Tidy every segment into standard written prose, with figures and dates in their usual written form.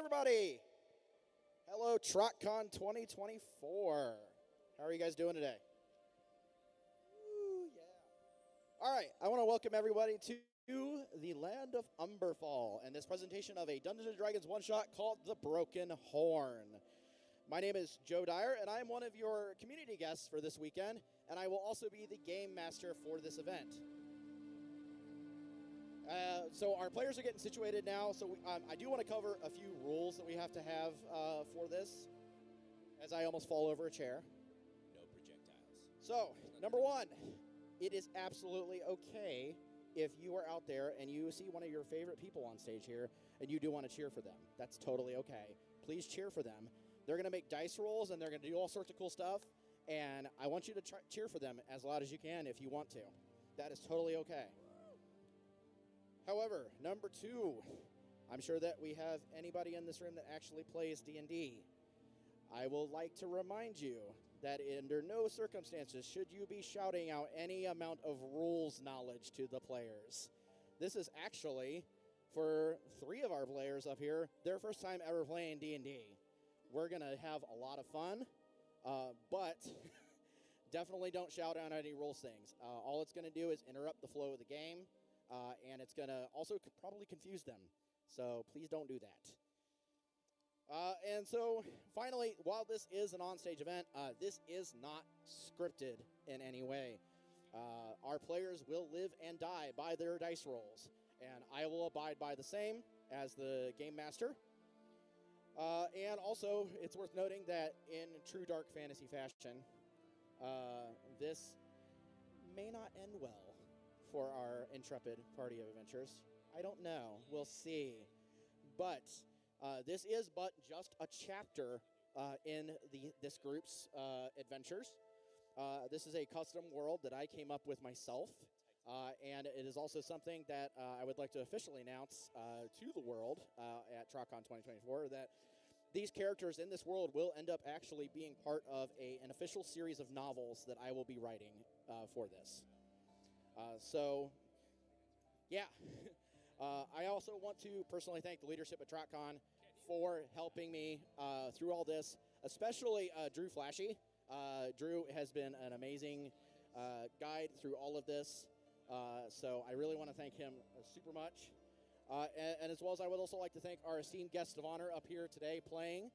everybody. Hello, Trotcon 2024. How are you guys doing today? Ooh, yeah. All right, I want to welcome everybody to the land of Umberfall and this presentation of a Dungeons & Dragons one-shot called The Broken Horn. My name is Joe Dyer, and I am one of your community guests for this weekend, and I will also be the game master for this event. So our players are getting situated now, so I do want to cover a few rules that we have to have for this, as I almost fall over a chair. No projectiles. So, number one, it is absolutely okay if you are out there and you see one of your favorite people on stage here and you do want to cheer for them. That's totally okay. Please cheer for them. They're going to make dice rolls and they're going to do all sorts of cool stuff, and I want you to cheer for them as loud as you can if you want to. That is totally okay. However, number two, I'm sure that we have anybody in this room that actually plays D&D. I will like to remind you that under no circumstances should you be shouting out any amount of rules knowledge to the players. This is actually, for 3 of our players up here, their first time ever playing D&D. We're going to have a lot of fun, but definitely don't shout out any rules things. All it's going to do is interrupt the flow of the game. And it's going to also probably confuse them. So please don't do that. And so finally, while this is an onstage event, this is not scripted in any way. Our players will live and die by their dice rolls. And I will abide by the same as the game master. And also, it's worth noting that in true dark fantasy fashion, this may not end well for our intrepid party of adventurers. I don't know. We'll see. But this is but just a chapter in this group's adventures. This is a custom world that I came up with myself. And it is also something that I would like to officially announce to the world at Trotcon 2024 that these characters in this world will end up actually being part of an official series of novels that I will be writing for this. So, yeah. I also want to personally thank the leadership at Trotcon for helping me through all this, especially Drew Flashy. Drew has been an amazing guide through all of this, so I really want to thank him super much. And as well as I would also like to thank our esteemed guest of honor up here today playing.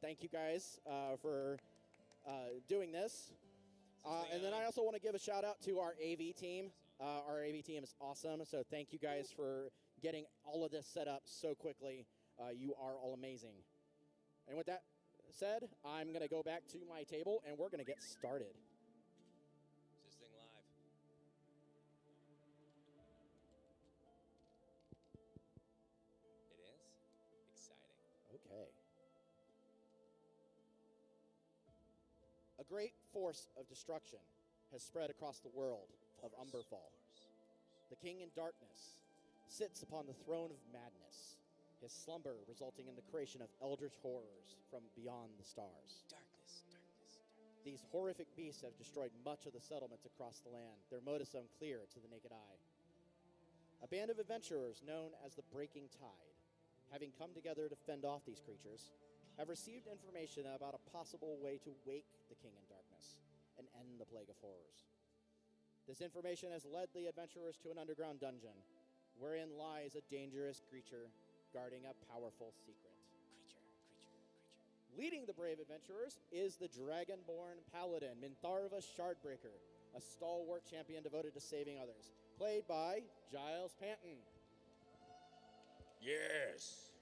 Thank you guys for doing this. And then I also want to give a shout out to our AV team. Our AV team is awesome, so thank you guys for getting all of this set up so quickly. You are all amazing. And with that said, I'm going to go back to my table, and we're going to get started. Is this thing live? It is? Exciting. Okay. A great force of destruction has spread across the world of Umberfall. The king in darkness sits upon the throne of madness, his slumber resulting in the creation of eldritch horrors from beyond the stars. Darkness, darkness, darkness. These horrific beasts have destroyed much of the settlements across the land, their motives unclear to the naked eye. A band of adventurers known as the Breaking Tide, having come together to fend off these creatures, have received information about a possible way to wake the king in darkness and end the plague of horrors. This information has led the adventurers to an underground dungeon, wherein lies a dangerous creature guarding a powerful secret. Creature. Leading the brave adventurers is the dragonborn paladin, Mintharva Shardbreaker, a stalwart champion devoted to saving others, played by Giles Panton. Yes,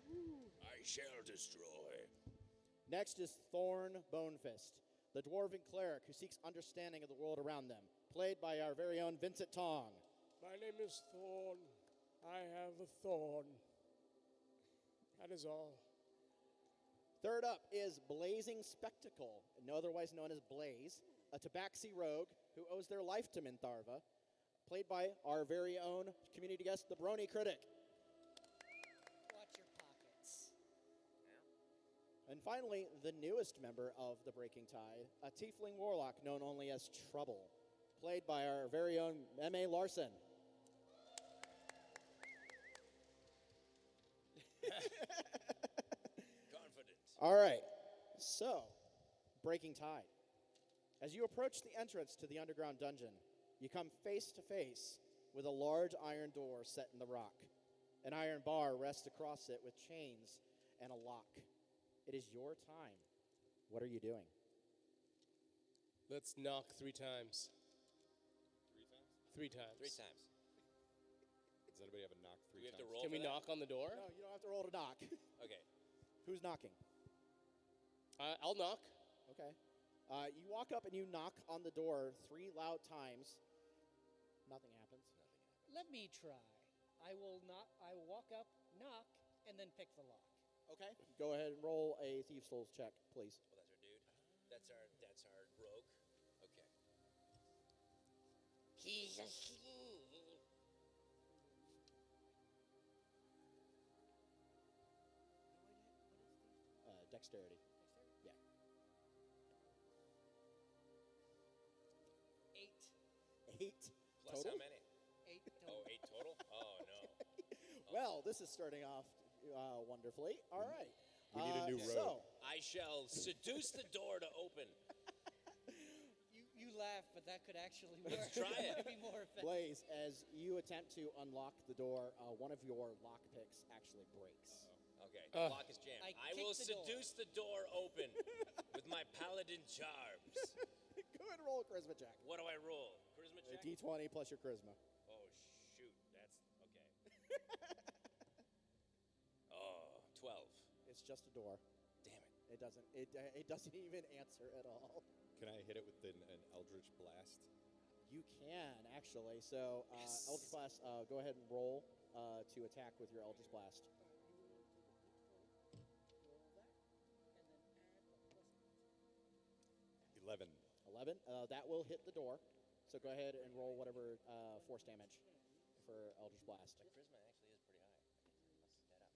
I shall destroy. Next is Thorn Bonefist, the dwarven cleric who seeks understanding of the world around them, played by our very own Vincent Tong. My name is Thorn. I have a thorn. That is all. Third up is Blazing Spectacle, otherwise known as Blaze, a tabaxi rogue who owes their life to Mintharva, played by our very own community guest, the Brony Critic. Watch your pockets. And finally, the newest member of the Breaking Tide, a tiefling warlock known only as Trouble, played by our very own M.A. Larson. All right. So, breaking tide. As you approach the entrance to the underground dungeon, you come face to face with a large iron door set in the rock. An iron bar rests across it with chains and a lock. It is your time. What are you doing? Let's knock 3 times. 3 times? 3 times. 3 times. Does anybody have a knock Do 3 we have to times? roll? Can we for that? knock on the door? No, you don't have to roll to knock. Okay. Who's knocking? I'll knock. Okay. You walk up and you knock on the door 3 loud times. Nothing happens. Let me try. I will walk up, knock, and then pick the lock. Okay. Go ahead and roll a Thieves' Tools check, please. Well, that's our dude. That's our rogue. Okay. He's a Dexterity. Yeah. 8. 8 Plus total? how many? 8 Oh, total. 8 total? Oh, no. Well, this is starting off wonderfully. All right. We need a new So, road. I shall seduce the door to open. You laugh, but that could actually work. Let's try it. Might be more effective. Blaze, as you attempt to unlock the door, one of your lock picks actually breaks. Okay, the lock is jammed. I I will kick the door. seduce the door open with my paladin charms. Go ahead and roll a charisma check. What do I roll? Charisma A check? D20 plus your charisma. Oh, shoot. That's okay. Oh, 12. It's just a door. Damn it. It doesn't. It doesn't even answer at all. Can I hit it with an Eldritch Blast? You can actually. So, Yes. Eldritch Blast. Go ahead and roll to attack with your Eldritch Blast. 11. 11. That will hit the door. So go ahead and roll whatever force damage for Eldritch Blast. My charisma actually is pretty high. I can mess that up.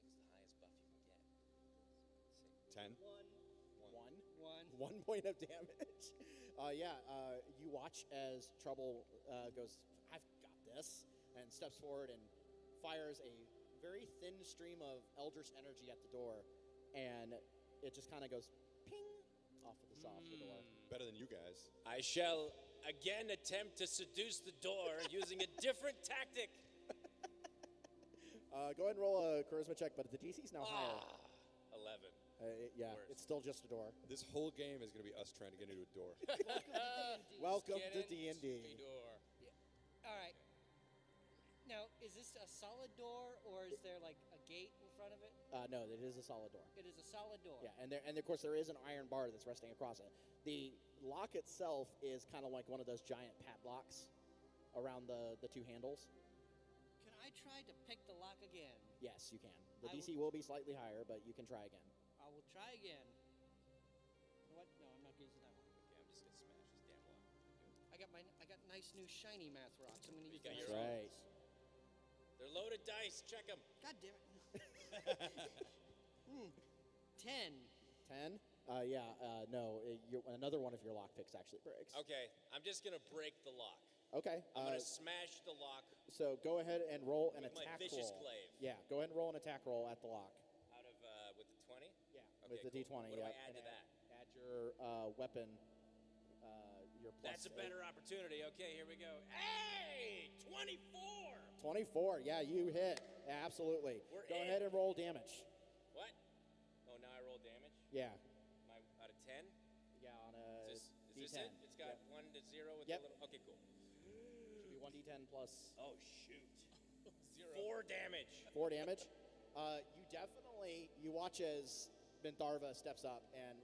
What's the highest buff you can get? Let's see. 10. 1 point of damage. You watch as Trouble goes, I've got this, and steps forward and fires a very thin stream of Eldritch energy at the door, and it just kind of goes ping off of the door. Better than you guys. I shall again attempt to seduce the door using a different tactic. Go ahead and roll a charisma check, but the DC's now higher. 11. It's still just a door. This whole game is going to be us trying to get into a door. Welcome Get to into D&D. the door. All right. Now, is this a solid door, or is there like a gate in front of it? No, it is a solid door. It is a solid door. Yeah, and of course there is an iron bar that's resting across it. The lock itself is kind of like one of those giant padlocks around the 2 handles. Can I try to pick the lock again? Yes, you can. The I DC will be slightly higher, but you can try again. I will try again. What? No, I'm not using that one. Okay, I'm just gonna smash this damn lock. I got nice new shiny math rocks. I'm gonna use got the your nice own? ones. They're loaded dice. Check them. God damn it. 10. 10? No, another one of your lock picks actually breaks. Okay, I'm just gonna break the lock. Okay. I'm gonna smash the lock So go ahead and roll an with my attack vicious roll. glaive. Yeah, go ahead and roll an attack roll at the lock. out of with the 20. Yeah, Okay, with the cool. D20. What do I yeah, add and to that? Add your weapon. Your plus That's a 8. better opportunity. Okay, here we go. Hey, 24. 24. Yeah, you hit. Yeah, absolutely. We're Go in. ahead and roll damage. What? Oh, now I roll damage. Yeah. My out of 10. Yeah, on a Is this D10. it? It's got 1 to 0 with Yep. a little. Okay, cool. Should be 1d10 plus Oh shoot. 4 damage. 4 damage. You watch as Bentharva steps up and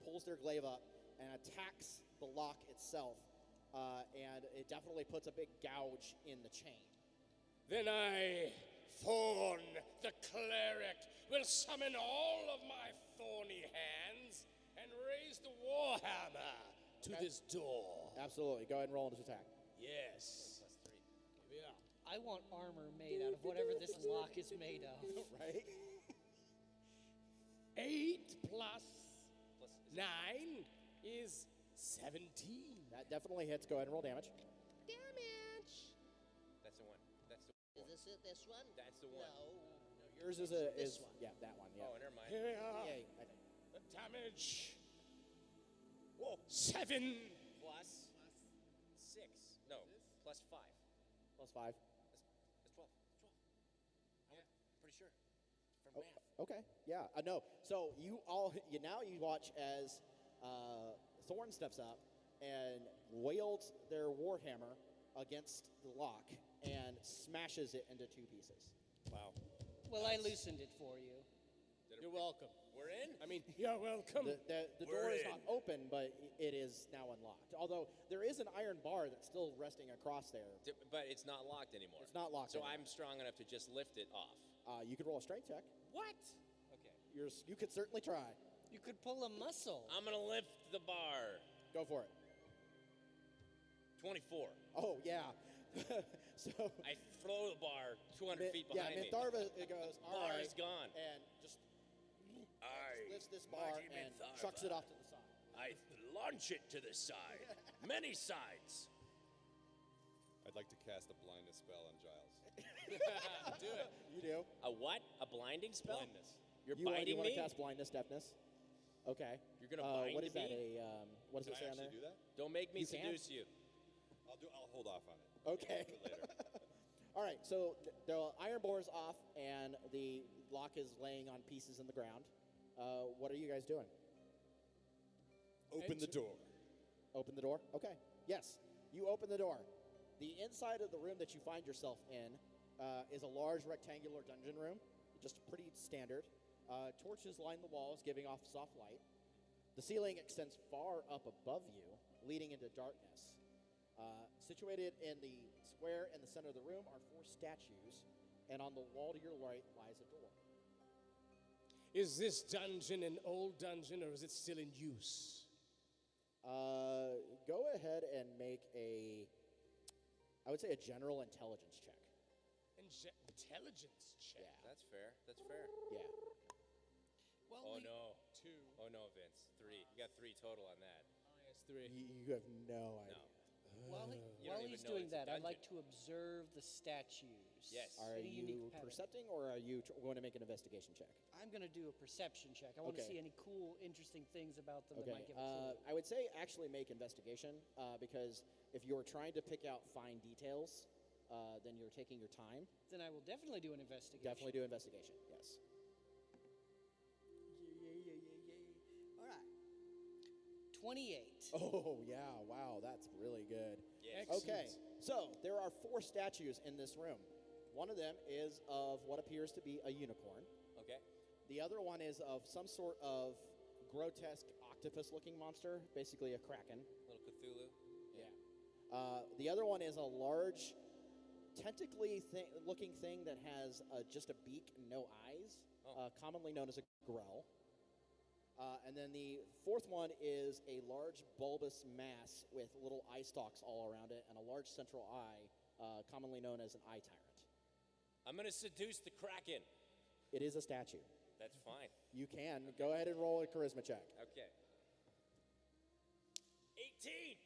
pulls their glaive up and attacks the lock itself, and it definitely puts a big gouge in the chain. Then I, Thorn, the cleric, will summon all of my thorny hands and raise the warhammer to Okay. this door. Absolutely. Go ahead and roll into attack. Yes. +3. Yeah. I want armor made out of whatever this lock is made of. Right? 8 plus Plus is it- 9 is 17. That definitely hits. Go ahead and roll damage. Damage. That's the one. That's the Is this it? This one? That's the one. No. Yours is This one. Yeah, that one. Yeah. Oh, never mind. Here we are. Yeah, The damage. Whoa, 7. Plus 6. No, plus 5. plus 5. That's 12. 12. Yeah. Pretty sure. From Oh, math. okay. Yeah. No. So you watch as Thorn steps up and wields their warhammer against the lock and smashes it into 2 pieces. Wow. Well, I loosened it for you. You're welcome. We're in? I mean, you're welcome. The door We're is in. not open, but it is now unlocked. Although there is an iron bar that's still resting across there. But it's not locked anymore. It's not locked So anymore. I'm strong enough to just lift it off. You could roll a strength check. What? Okay. You could certainly try. You could pull a muscle. I'm going to lift the bar. Go for it. 24. Oh, yeah. So I throw the bar 200 feet behind me. Mindarva it goes, all Bar right, is gone. and just I, lifts this bar mighty and Mindarva, chucks it off to the side. I launch it to the side. Many sides. I'd like to cast a blindness spell on Giles. Do it. You do. A what? A blinding spell? Blindness. You're You already binding want me? to cast blindness, deafness. Okay. You're gonna bind What is me? that? What does Can it say I on actually there? do that? Don't make me You can? seduce you. I'll hold off on it. Okay. Do it later. All right. So the iron bar is off, and the lock is laying on pieces in the ground. What are you guys doing? Open the door. Open the door? Okay. Yes, you open the door. The inside of the room that you find yourself in is a large rectangular dungeon room, just pretty standard. Torches line the walls, giving off soft light. The ceiling extends far up above you, leading into darkness. Situated in the square in the center of the room are 4 statues, and on the wall to your right lies a door. Is this dungeon an old dungeon or is it still in use? Go ahead and make I would say a general intelligence check. Intelligence check. Yeah. That's fair. That's fair. Yeah. Well, Oh we- no. 2. Oh no, Vince. 3. You got 3 total on that. Minus 3. You have no idea. No. While, You while don't he's even know doing it's a that, I'd like dungeon. to observe the statues. Yes. Are Any unique you pattern. percepting, or are you going to make an investigation check? I'm going to do a perception check. I want to Okay. see any cool, interesting things about them that Okay. might give a clue. I would say actually make investigation because if you're trying to pick out fine details, then you're taking your time. Then I will definitely do an investigation. Definitely do investigation. Yes. All right. 28. Oh yeah! Wow, that's really good. Yes. Okay, so there are 4 statues in this room. One of them is of what appears to be a unicorn. Okay. The other one is of some sort of grotesque octopus-looking monster, basically a kraken. Little Cthulhu. Yeah. The other one is a large, tentacly looking thing that has just a beak and no eyes, Oh. commonly known as a grell. And then the 4th one is a large bulbous mass with little eye stalks all around it and a large central eye, commonly known as an eye tyrant. I'm gonna seduce the Kraken. It is a statue. That's fine. You can. Go ahead and roll a charisma check. Okay. 18.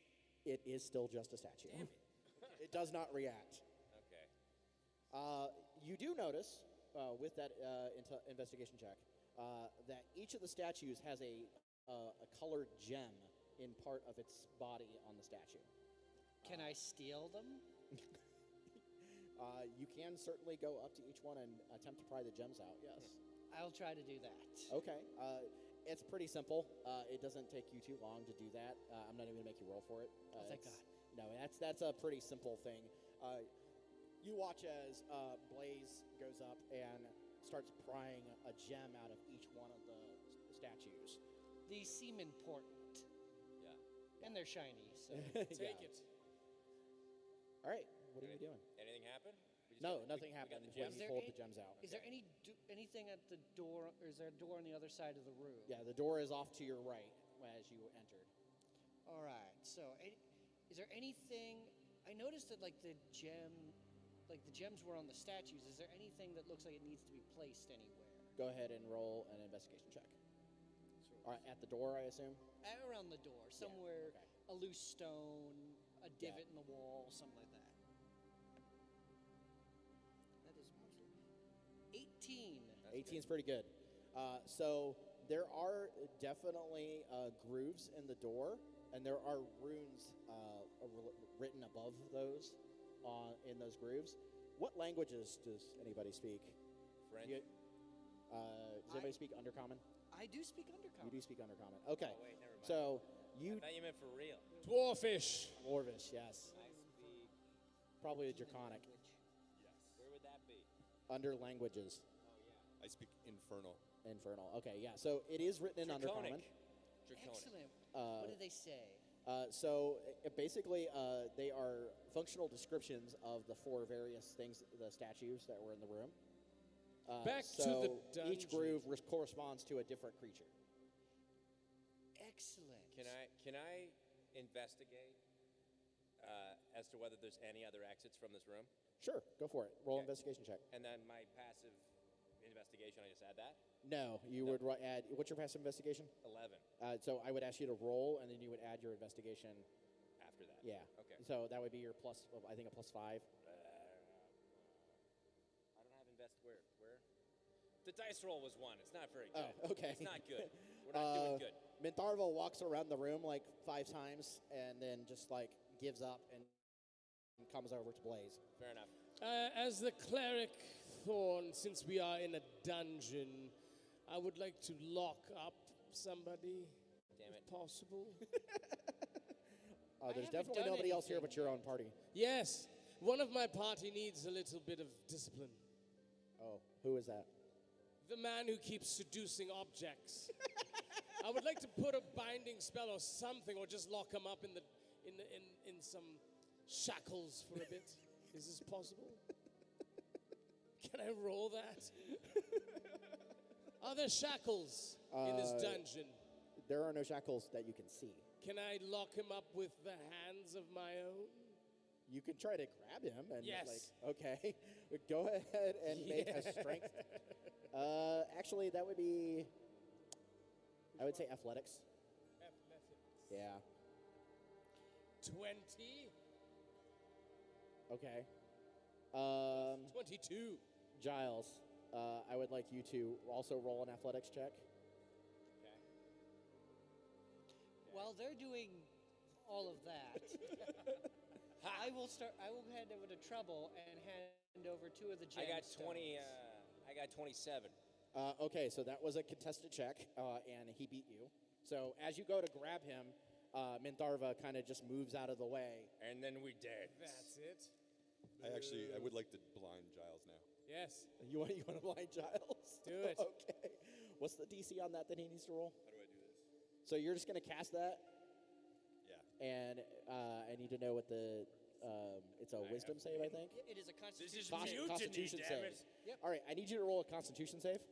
It is still just a statue. Damn it. It does not react. Okay. You do notice, with that investigation check, that each of the statues has a colored gem in part of its body on the statue. Can I steal them? You can certainly go up to each one and attempt to pry the gems out, yes. I'll try to do that. Okay. It's pretty simple. It doesn't take you too long to do that. I'm not even going to make you roll for it. Oh, thank it's- God. No, that's a pretty simple thing. You watch as Blaze goes up and starts prying a gem out of each one of the statues. These seem important. Yeah. And they're shiny, so. Take it. All right. What are you doing? Anything happen? We just No, got- nothing we got happened the when gems. you Is there pulled any- the gems out. Is there anything at the door, or is there a door on the other side of the room? Yeah, the door is off to your right as you entered. All right. So, is there anything? I noticed that like the gems were on the statues. Is there anything that looks like it needs to be placed anywhere? Go ahead and roll an investigation check. All right, at the door, I assume? Around the door, somewhere, okay. a loose stone, a divot in the wall, something like that. That is mostly 18. 18 is pretty good. So there are definitely grooves in the door, and there are runes written above those in those grooves. What languages does anybody speak? French. Does anybody speak Undercommon? I do speak Undercommon. You do speak Undercommon. Okay. Oh, wait, never mind. So I you thought you meant for real. Dwarfish. Dwarvish, yes. I speak. Probably the Draconic. Where would that be? Under languages. I speak Infernal. Infernal. Okay, yeah. So it is written in Undercommon. Draconic. Excellent. What do they say? Basically, they are functional descriptions of the four various things, the statues that were in the room. Back to the each dungeon. groove corresponds to a different creature. Excellent. Can I investigate as to whether there's any other exits from this room? Sure, go for it. Roll Okay. investigation check. And then my passive investigation, I just add that? No, you would add. What's your passive investigation? 11 So I would ask you to roll, and then you would add your investigation. after that. Yeah. Okay. So that would be your plus. I think a +5. I don't have where? The dice roll was 1. It's not very good. Oh, okay. It's not good. We're not doing good. Mintharva walks around the room like 5 times, and then just like gives up and comes over to Blaze. Fair enough. As the cleric Thorn, since we are in a dungeon, I would like to lock up somebody, Damn it. if possible. There's haven't definitely done nobody else here anything but your own party. Yes, one of my party needs a little bit of discipline. Oh, who is that? The man who keeps seducing objects. I would like to put a binding spell or something, or just lock him up in some shackles for a bit. Is this possible? Can I roll that? Are there shackles in this dungeon? There are no shackles that you can see. Can I lock him up with the hands of my own? You can try to grab him and Yes. okay, go ahead and make a strength. Actually, that would be, I would say athletics. Athletics. Yeah. 20. Okay. 22. Giles, I would like you to also roll an athletics check. Okay. While they're doing all of that, I will hand over to Trouble and hand over 2 of the gemstones. I got 27. Okay, so that was a contested check, and he beat you. So as you go to grab him, Mintharva kind of just moves out of the way. And then we dead. That's it. I would like to blind Giles now. Yes. You want to blind Giles? Do it. Okay. What's the DC on that he needs to roll? How do I do this? So you're just going to cast that, Yeah. and I need to know what the it's a wisdom save, I think. It is a This is constitution. mutiny, Constitution damn save. it. Yep. All right, I need you to roll a Constitution save.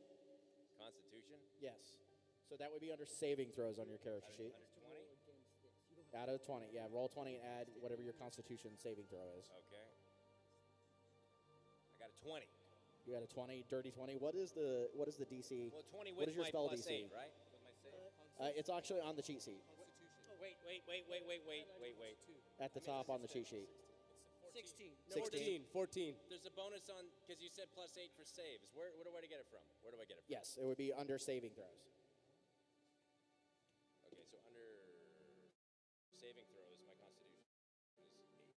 Constitution? Yes. So that would be under saving throws on your character sheet. Under 20? Out of 20, yeah. Roll 20 and add whatever your Constitution saving throw is. Okay. I got a 20. You got a 20, dirty 20. What is the DC? Well, 20 What with is your my spell plus DC? 8, right? With my save. It's actually on the cheat sheet Oh, wait. at the top on the cheat sheet. 16. No, 16. 14. There's a bonus on, because you said plus 8 for saves. Where do I get it from? Where do I get it from? Yes, it would be under saving throws. Okay, so under saving throws, my constitution is 8.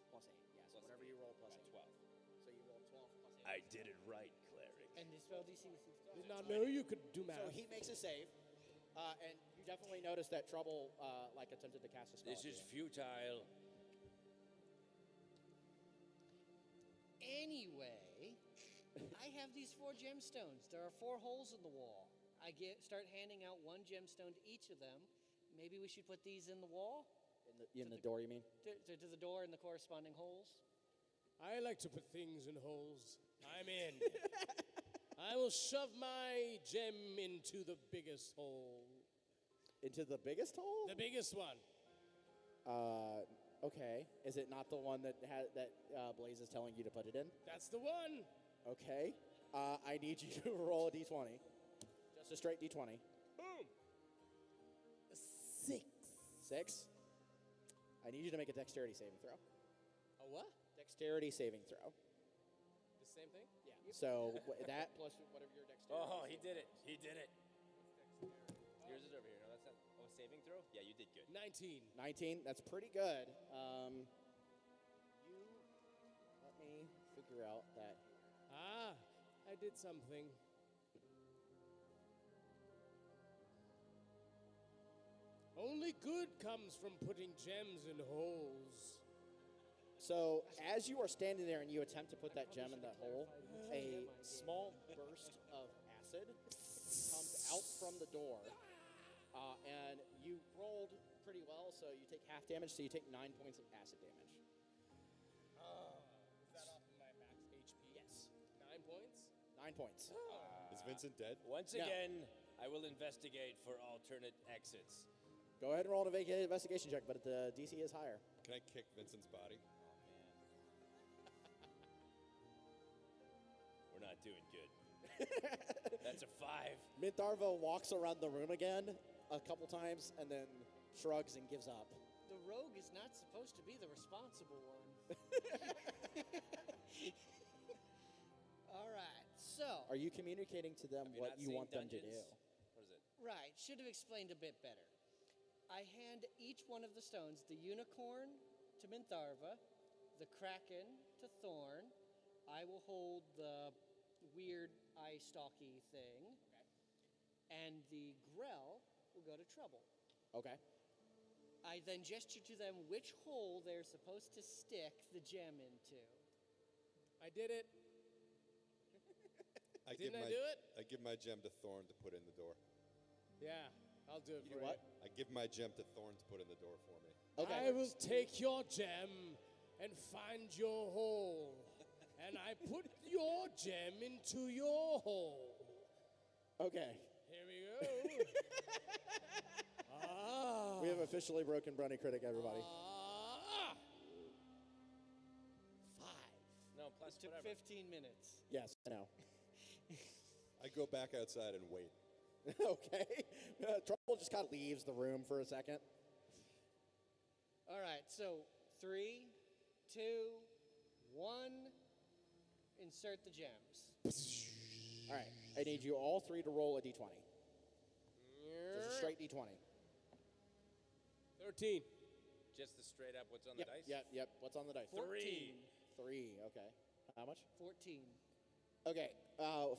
Plus 8, yes. Plus Whatever 8. you roll plus Got 8. 12. So you roll 12 plus 8. I did it right, cleric. And the spell DC is 16. Did not know you could do math. So he makes a save, and you definitely notice that Trouble attempted to cast a spell. This at is you. futile. Anyway, I have these 4 gemstones. There are 4 holes in the wall. I start handing out 1 gemstone to each of them. Maybe we should put these in the wall? In the door, you mean? To the door and the corresponding holes? I like to put things in holes. I'm in. I will shove my gem into the biggest hole. Into the biggest hole? The biggest one. Okay. Is it not the one that Blaze is telling you to put it in? That's the one. Okay. I need you to roll a d20. Just a straight d20. Boom. 6. 6. I need you to make a dexterity saving throw. A what? Dexterity saving throw. The same thing? Yeah. So that plus whatever your dexterity. Oh, he did it. He did it. Yours is over here. No, that's not. Oh, saving throw? Yeah, you did good. 19. 19. That's pretty good. You let me figure out that. Ah, I did something. Only good comes from putting gems in holes. So as you are standing there and you attempt to put that gem in that hole, a small burst of acid comes out from the door, and you rolled pretty well. So you take half damage. So you take 9 points of acid damage. Is that off of my max HP? Yes, 9 points? 9 points. Is Vincent dead? Once No. again, I will investigate for alternate exits. Go ahead and roll an investigation check, but the DC is higher. Can I kick Vincent's body? We're not doing good. That's a 5. Mintharva walks around the room again a couple times and then shrugs and gives up. The rogue is not supposed to be the responsible one. All right, so. Are you communicating to them Have what not you seen want them to do? Dungeons? What is it? Right, should have explained a bit better. I hand each one of the stones, the unicorn to Mintharva, the kraken to Thorn. I will hold the weird eye stalky thing. And the grell will go to Trouble. Okay. I then gesture to them which hole they're supposed to stick the gem into. I did it. Didn't I do it? I give my gem to Thorn to put in the door. Yeah, I'll do it You for do what? I give my gem to Thorn to put in the door for me. Okay. I will take your gem and find your hole. And I put your gem into your hole. Okay. Here we go. Ah. We have officially broken Brownie Critic, everybody. Ah. 5. No, plus It took whatever. 15 minutes. Yes, I know. I go back outside and wait. Okay. Trouble just kind of leaves the room for a second. All right, so 3, 2, 1. Insert the gems. All right. I need you all three to roll a d20. Just a straight d20. 13. Just the straight up what's on Yep, the dice? yep. What's on the dice? 14. 3. Okay. How much? 14. Okay.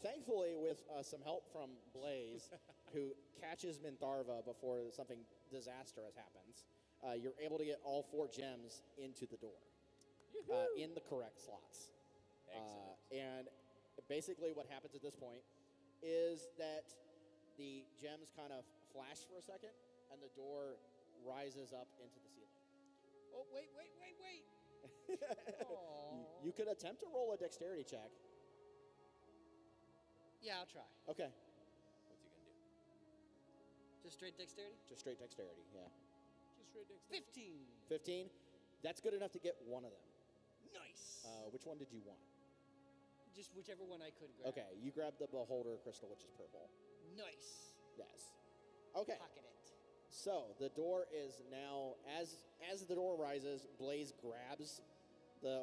Thankfully, with some help from Blaze, who catches Mintharva before something disastrous happens, you're able to get all 4 gems into the door in the correct slots. Excellent. And basically what happens at this point is that the gems kind of flash for a second, and the door rises up into the ceiling. Oh, wait. Aw. You could attempt to roll a dexterity check. Yeah, I'll try. Okay. What's he going to do? Just straight dexterity? Just straight dexterity, yeah. Just read next. 15. 15. That's good enough to get one of them. Nice. Which one did you want? Just whichever one I could grab. Okay, you grabbed the beholder crystal, which is purple. Nice. Yes. Okay. Pocket it. So the door is now, as the door rises, Blaze grabs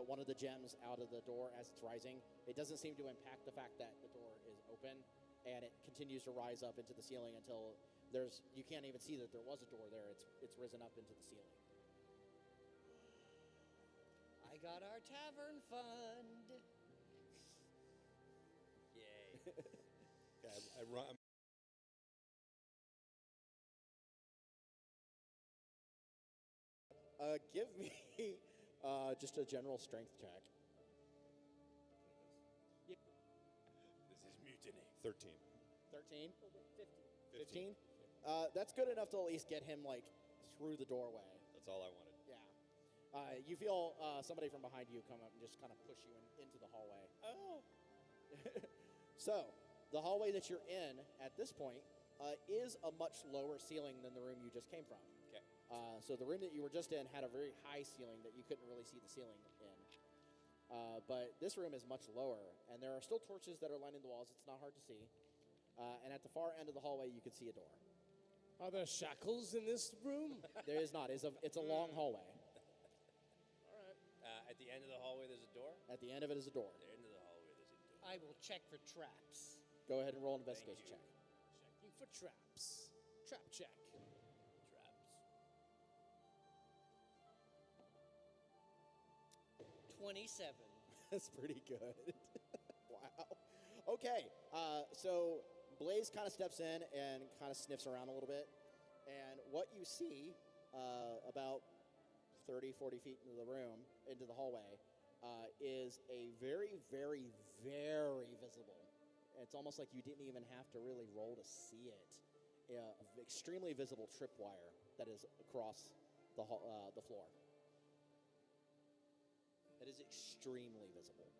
one of the gems out of the door as it's rising. It doesn't seem to impact the fact that the door is open, and it continues to rise up into the ceiling until you can't even see that there was a door there. It's risen up into the ceiling. I got our tavern fund. Yay. Yeah, I run. Give me just a general strength check. This is mutiny. 13. 13? 15? That's good enough to at least get him, through the doorway. That's all I wanted. Yeah. You feel somebody from behind you come up and just kind of push you into the hallway. Oh. So, the hallway that you're in at this point is a much lower ceiling than the room you just came from. Okay. So the room that you were just in had a very high ceiling that you couldn't really see the ceiling in. But this room is much lower, and there are still torches that are lining the walls. It's not hard to see. And at the far end of the hallway, you can see a door. Are there shackles in this room? There is not. It's a long hallway. All right. At the end of the hallway, there's a door. At the end of it is a door. At the end of the hallway, there's a door. I will check for traps. Go ahead and roll an investigation check. Checking for traps. Trap check. Traps. 27. That's pretty good. Wow. Okay, so Blaze kind of steps in and kind of sniffs around a little bit. And what you see about 30, 40 feet into the room, into the hallway, is a very, very, very visible. It's almost like you didn't even have to really roll to see it. Extremely visible tripwire that is across the floor. It is extremely visible.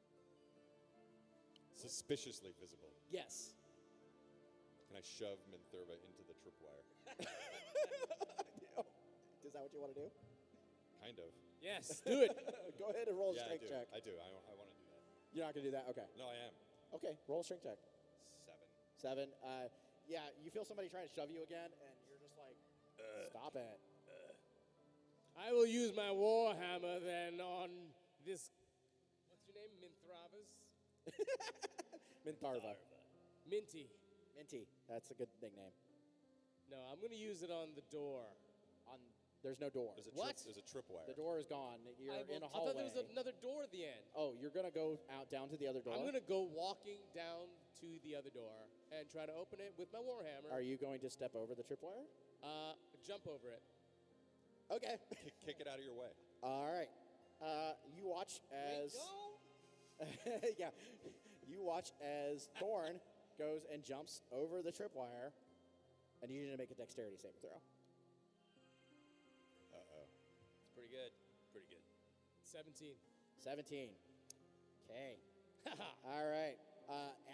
Suspiciously visible. Yes. Can I shove Minthurva into the tripwire? Is that what you want to do? Kind of. Yes, do it. Go ahead and roll a Yeah, strength check. I do. I want to do that. You're not going to do that? Okay. No, I am. Okay, roll a strength check. 7. 7. Yeah, you feel somebody trying to shove you again, and you're just like, stop it. I will use my warhammer then on this. What's your name? Minthravas? Mintharva. Minty. Minty. That's a good nickname. No, I'm going to use it on the door. There's no door. There's a tripwire. The door is gone. You're in a I thought hallway. there was another door at the end. Oh, you're going to go out down to the other door? I'm going to go walking down to the other door and try to open it with my warhammer. Are you going to step over the tripwire? Jump over it. Okay. Kick it out of your way. All right. You watch as... yeah. You watch as Thorn goes and jumps over the tripwire, and you need to make a dexterity saving throw. Uh-oh. It's pretty good. Pretty good. 17. 17. Okay. All right.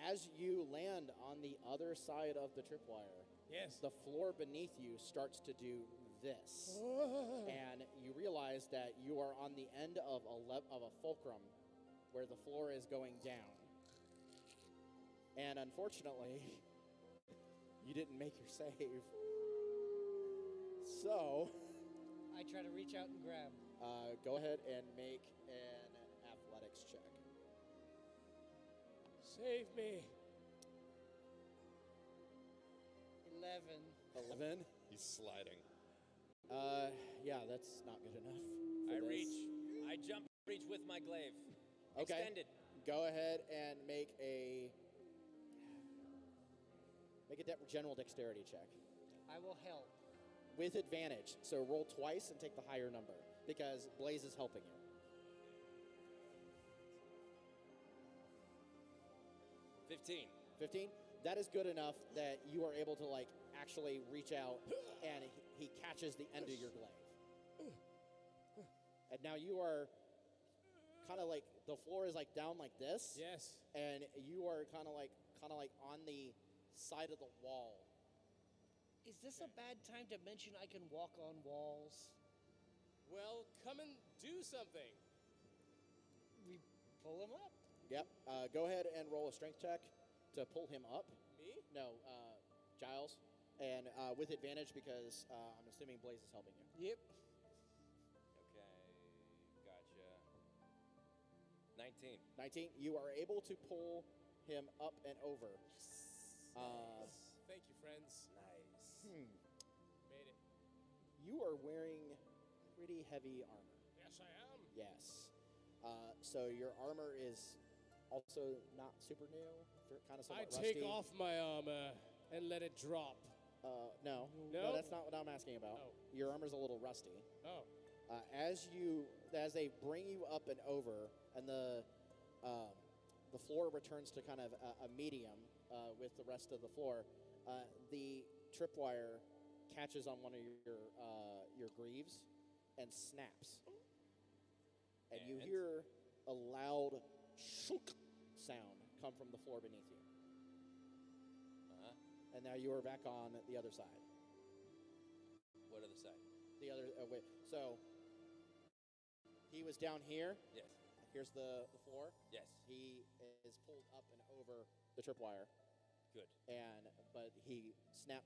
As you land on the other side of the tripwire, Yes. the floor beneath you starts to do this. And you realize that you are on the end of a fulcrum where the floor is going down. And unfortunately, you didn't make your save. So, I try to reach out and grab. go ahead and make an athletics check. Save me. 11. 11? He's sliding. Yeah, that's not good enough. I for this. reach. I jump, reach with my glaive. Okay. Extended. Go ahead and make a general dexterity check I will help. with advantage. So roll twice and take the higher number because Blaze is helping you. 15. 15? That is good enough that you are able to actually reach out and he catches the end of your glaive. And now you are kind of the floor is down like this. Yes. And you are kind of like on the side of the wall. Is this a bad time to mention I can walk on walls? Well, come and do something. We pull him up. Yep. Go ahead and roll a strength check to pull him up. Me? No, Giles. And with advantage because I'm assuming Blaze is helping you. Yep. Okay. Gotcha. 19. 19. You are able to pull him up and over. Thank you, friends. Nice. Made it. You are wearing pretty heavy armor. Yes, I am. Yes. So your armor is also not super new, kind of I somewhat rusty. take off my armor and let it drop. No, No? that's not what I'm asking about. Oh. Your armor's a little rusty. Oh. As they bring you up and over, and the floor returns to kind of a medium with the rest of the floor, the tripwire catches on one of your greaves and snaps, and you And? hear a loud shunk sound come from the floor beneath you. Uh-huh. And now you are back on the other side. What other side? The other wait. So he was down here. Yes. Here's the floor. Yes. He is pulled up and over the tripwire, Good. but he snapped